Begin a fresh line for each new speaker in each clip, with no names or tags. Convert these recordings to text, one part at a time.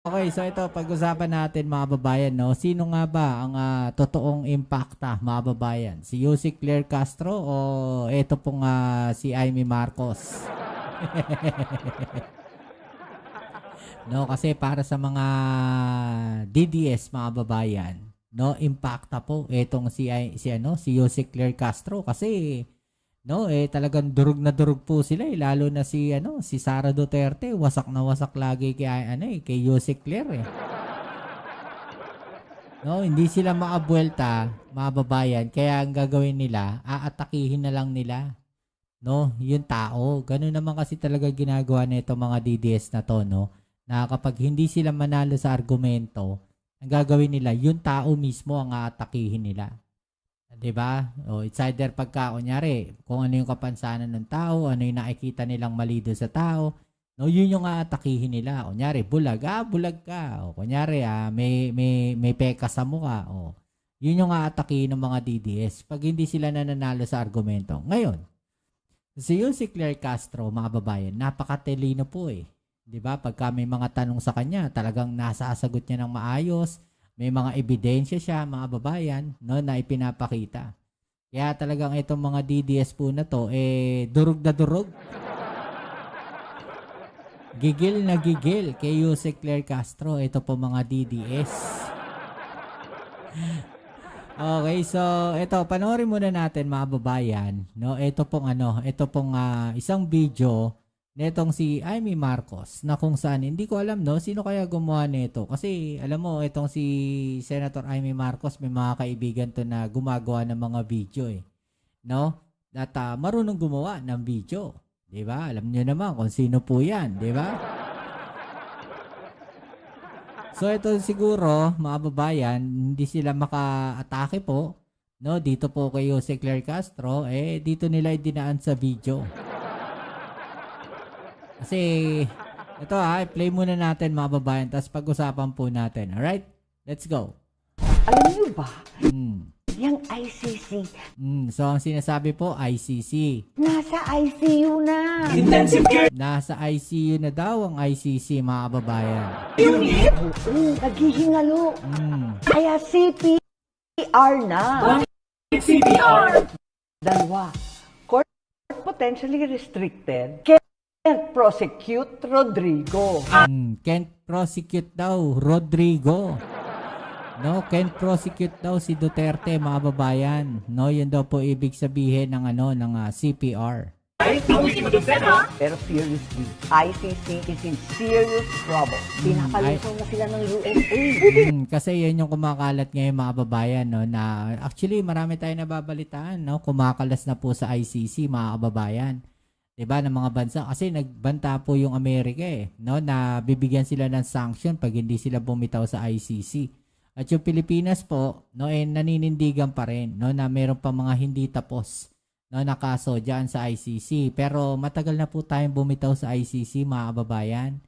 Okay, so ito pag-usapan natin mga babayan, no? Sino nga ba ang totoong impacta mga babayan? Si Yusek Claire Castro o ito pong si Amy Marcos? No, kasi para sa mga DDS mga babayan, no, impacta po itong si Yusek Claire Castro kasi no, talagang durug na durug po sila lalo na si Sara Duterte, wasak na wasak lagi kay Yusek Claire. No, hindi sila makabuelta, mga babayan, kaya ang gagawin nila, aatakihin na lang nila, no, yung tao. Ganun naman kasi talaga ginagawa nito mga DDS na to, no, na kapag hindi sila manalo sa argumento, ang gagawin nila, yung tao mismo ang aatakihin nila. 'Di ba? O it's either pagka kunyari, kung ano yung kapansanan ng tao, ano yung nakikita nilang mali doon sa tao, no, yun yung aatakihin nila. Kunyari, bulag ka. O kunyari, may peka sa mukha. O, yun yung aatakihin ng mga DDS pag hindi sila nananalo sa argumento. Ngayon, si Claire Castro, mga babayan, napakatelino po eh. 'Di ba? Pagka may mga tanong sa kanya, talagang nasasagot niya ng maayos. May mga ebidensya siya, mga babayan, no, na ipinapakita. Kaya talagang itong mga DDS po na to, durog na durog. Gigil na gigil kay Yusek Claire Castro. Ito po mga DDS. Okay, so ito, panoorin muna natin mga babayan, no? Ito pong isang video netong si Amy Marcos na kung saan hindi ko alam, no, sino kaya gumawa nito kasi alam mo itong si Senator Amy Marcos may mga kaibigan to na gumagawa ng mga video no, at marunong gumawa ng video, 'di ba? Alam niyo naman kung sino po 'yan, 'di ba? So ito siguro mga babayan, hindi sila maka-atake po, no, dito po kay Jose Claire Castro, dito nila idinaan sa video. Kasi, ito play muna natin mga babayan, tapos pag-usapan po natin. Alright? Let's go.
Alam niyo ba, yung ICC,
So, ang sinasabi po, ICC.
nasa ICU na.
Nasa ICU na daw ang ICC, mga babayan.
Oo, naghihingalo. Kaya CPR na. CPR! Dalawa, court potentially restricted. Can't prosecute Rodrigo.
Can't prosecute daw, Rodrigo. No, can't prosecute daw si Duterte, mga babayan. No, yun daw po ibig sabihin ng CPR.
Pero seriously, ICC is in serious trouble. Pinapalisaw na sila ng USA.
Kasi yun yung kumakalat ngayon mga babayan, no, na actually marami tayong nababalitaan, no, kumakalas na po sa ICC, mga kababayan. 'Di ba, ng mga bansa kasi nagbanta po yung Amerika no, na bibigyan sila ng sanction pag hindi sila bumitaw sa ICC. At yung Pilipinas po, no, naninindigan pa rin, no, na meron pa mga hindi tapos, no, na kaso diyan sa ICC. Pero matagal na po tayong bumitaw sa ICC, mga kababayan.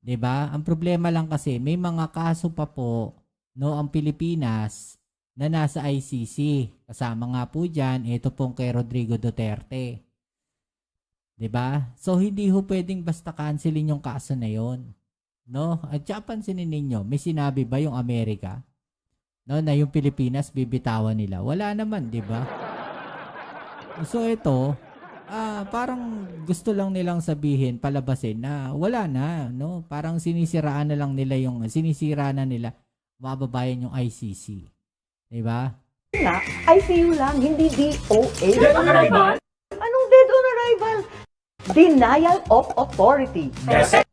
'Di ba? Ang problema lang kasi may mga kaso pa po, no, ang Pilipinas na nasa ICC. Kasama nga po diyan ito pong kay Rodrigo Duterte. 'Di ba? So hindi ho pwedeng basta cancelin yung kaso na 'yon. No? At pansinin ninyo, may sinabi ba yung Amerika? No, na yung Pilipinas bibitawan nila? Wala naman, 'di ba? So ito, parang gusto lang nilang sabihin, palabasin na wala na, no? Parang sinisira na nila mababayan yung ICC. 'Di ba?
Na, ICU lang, hindi DOA. Dead on arrival? Anong dead on arrival? Denial of authority.
Kasi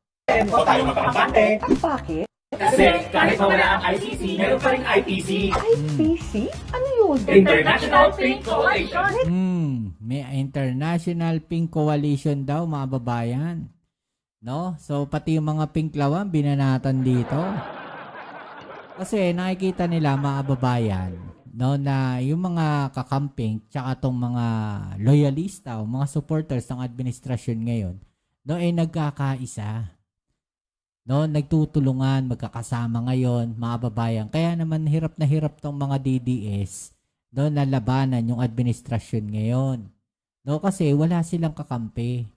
po tayo makakapante.
Bakit?
Kasi kahit mawala ang ICC, meron pa rin IPC.
IPC? Ano yun?
International Pink Coalition.
May International Pink Coalition daw, mga babayan. No? So, pati yung mga pink lawan, binanatan dito. Kasi nakikita nila, mga babayan, no, na yung mga kakamping tsaka tong mga loyalista o mga supporters ng administrasyon ngayon, no, nagkakaisa. No, nagtutulungan, magkakasama ngayon, mga babayan. Kaya naman hirap na hirap tong mga DDS, no, na labanan yung administrasyon ngayon. No, kasi wala silang kakampi.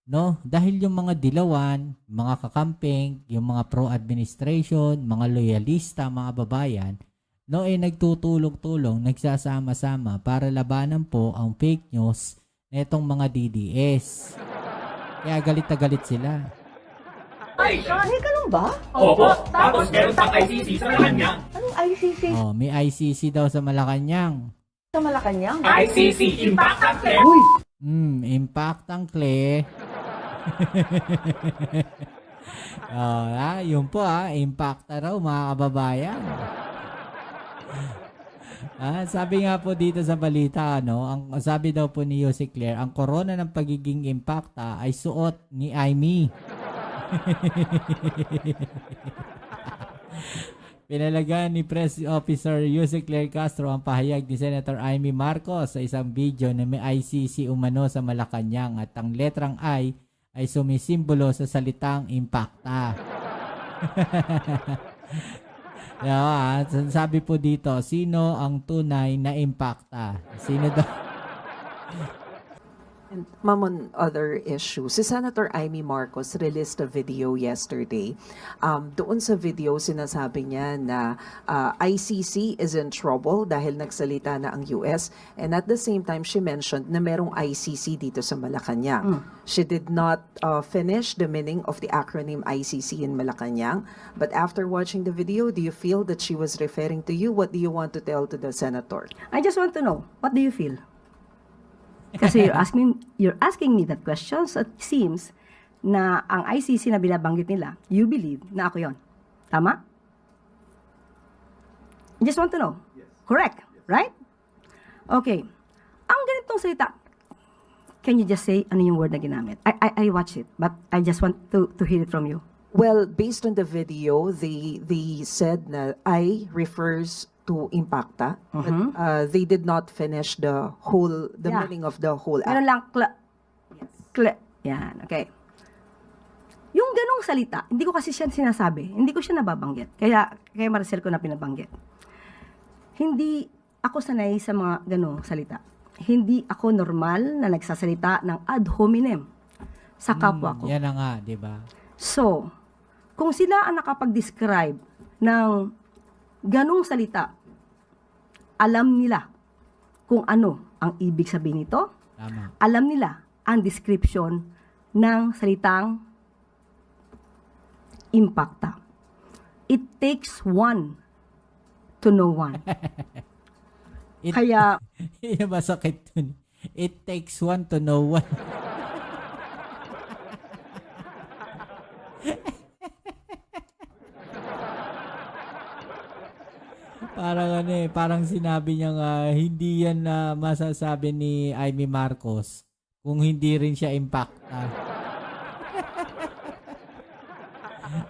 No? Dahil yung mga dilawan, mga kakamping, yung mga pro-administration, mga loyalista, mga babayan, no, nagtutulong-tulong, nagsasama-sama para labanan po ang fake news netong mga DDS. Kaya galit na galit sila.
Ay,
Ganun ba?
opo. Tapos meron pang ICC sa Malacanang.
Anong ICC
May ICC daw sa Malacanang.
sa Malacanang?
ICC Impact Access.
Uy!
Impact ang kle. Yun po impact raw mga kababayan. Sabi nga po dito sa balita, ang sabi daw po ni Yossi Claire, ang corona ng pagiging impacta ay suot ni Amy. Pinalagaan ni Press Officer Yossi Claire Castro ang pahayag ni Senator Amy Marcos sa isang video na may ICC umano sa Malacanang at ang letrang I ay sumisimbolo sa salitang impacta. Sabi po dito, sino ang tunay na impacta? Sino daw?
And ma'am, on other issues, si Senator Amy Marcos released a video yesterday. Doon sa video, sinasabi niya na ICC is in trouble dahil nagsalita na ang US. And at the same time, she mentioned na merong ICC dito sa Malacanang. She did not finish the meaning of the acronym ICC in Malacanang. But after watching the video, do you feel that she was referring to you? What do you want to tell to the senator?
I just want to know, what do you feel? Kasi you're asking me that question, so it seems na ang ICC na binabanggit nila, you believe na ako yon. Tama? I just want to know. Yes. Correct, yes. Right? Okay. Ang ganitong salita, can you just say ano yung word na ginamit? I watch it, but I just want to hear it from you.
Well, based on the video, they said na I refers to impacta, but they did not finish the meaning of the whole act.
Meron lang, yan, okay. Yung ganong salita, hindi ko kasi siya sinasabi, hindi ko siya nababanggit. Kaya Maricel ko na pinabanggit. Hindi ako sanay sa mga ganong salita. Hindi ako normal na nagsasalita ng ad hominem sa kapwa ko.
Yan na nga, di ba?
So, kung sila ang nakapag-describe ng ganong salita, alam nila kung ano ang ibig sabihin nito.
Tama.
Alam nila ang description ng salitang impacta. It takes one to know one. Kaya,
masakit dun. It takes one to know one. Parang sinabi niya nga, hindi yan na masasabi ni Amy Marcos kung hindi rin siya impacta.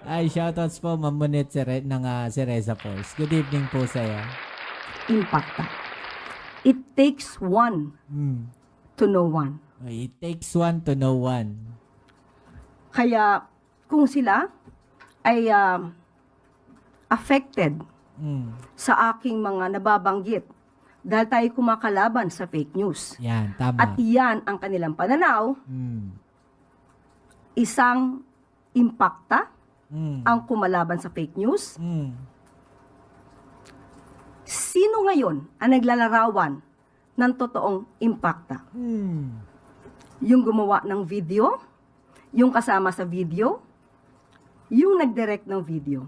Ay, shoutouts po, Ma'am Monet ng Cereza Force. Good evening po sa'yo.
impacta. It takes one to know one.
It takes one to know one.
Kaya, kung sila ay affected sa aking mga nababanggit dahil tayo kumakalaban sa fake news.
Yan, tama.
At yan ang kanilang pananaw, isang impacta ang kumalaban sa fake news. Sino ngayon ang naglalarawan ng totoong impacta? Yung gumawa ng video, yung kasama sa video, yung nag-direct ng video.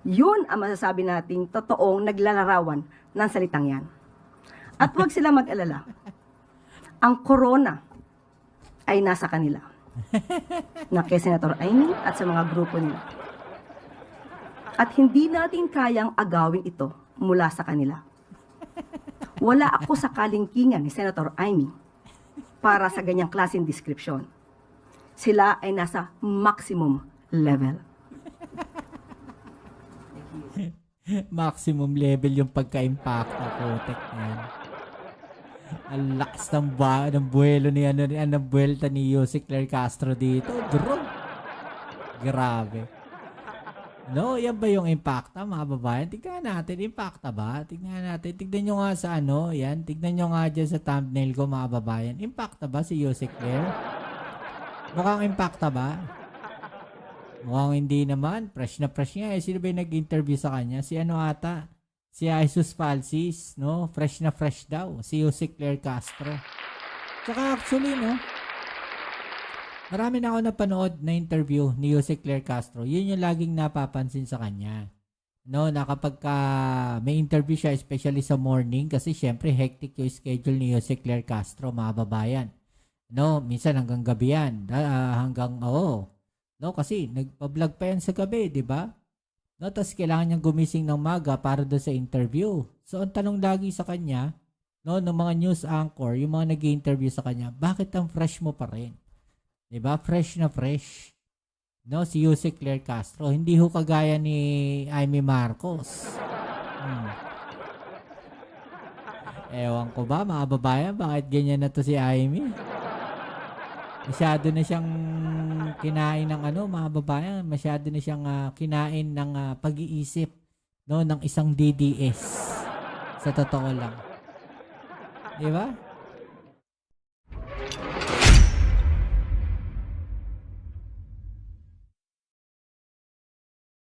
Yun ang masasabi nating totoong naglalarawan ng salitang yan. At huwag sila mag-alala. Ang corona ay nasa kanila. Na kay Senator Amy at sa mga grupo nila. At hindi natin kayang agawin ito mula sa kanila. Wala ako sa kalingkingan ni Senator Amy para sa ganyang klaseng description. Sila ay nasa maximum level.
Maximum level yung pagka-impacta po. Yan. Ang lakas ng buwelo ni ng buwelta ni Yossi Claire Castro dito. Drone. Grabe. No, yan ba yung impacta, mga babayan? Tignan natin, impacta ba? Tignan natin. Tignan nyo nga sa yan. Tignan nyo nga dyan sa thumbnail ko, mga babayan. Impacta ba si Yossi Claire? Mukhang impacta ba? Mukhang hindi naman. Fresh na fresh nga. Sino ba yung nag-interview sa kanya? Si ano ata? Si Jesus Falsis, no? Fresh na fresh daw. Si Jose Claire Castro. Tsaka actually, no? Marami na ako napanood na interview ni Jose Claire Castro. Yun yung laging napapansin sa kanya. No, na kapag may interview siya, especially sa morning, kasi syempre hectic yung schedule ni Jose Claire Castro, mga babayan. No, minsan hanggang gabi yan. No, kasi nagpa-vlog pa yan sa gabi, di ba? No, tapos kailangan niyang gumising ng maga para doon sa interview. So, ang tanong lagi sa kanya, no, ng mga news anchor, yung mga nag-interview sa kanya, bakit ang fresh mo pa rin? Di ba? Fresh na fresh. No, si Jose Claire Castro. Hindi ho kagaya ni Amy Marcos. Ewan ko ba, mga babayan, bakit ganyan na to si Amy? Masyado na siyang kinain ng mga babayan, masyado na siyang kinain ng pag-iisip, no, ng isang DDS. Sa totoo lang. Di ba?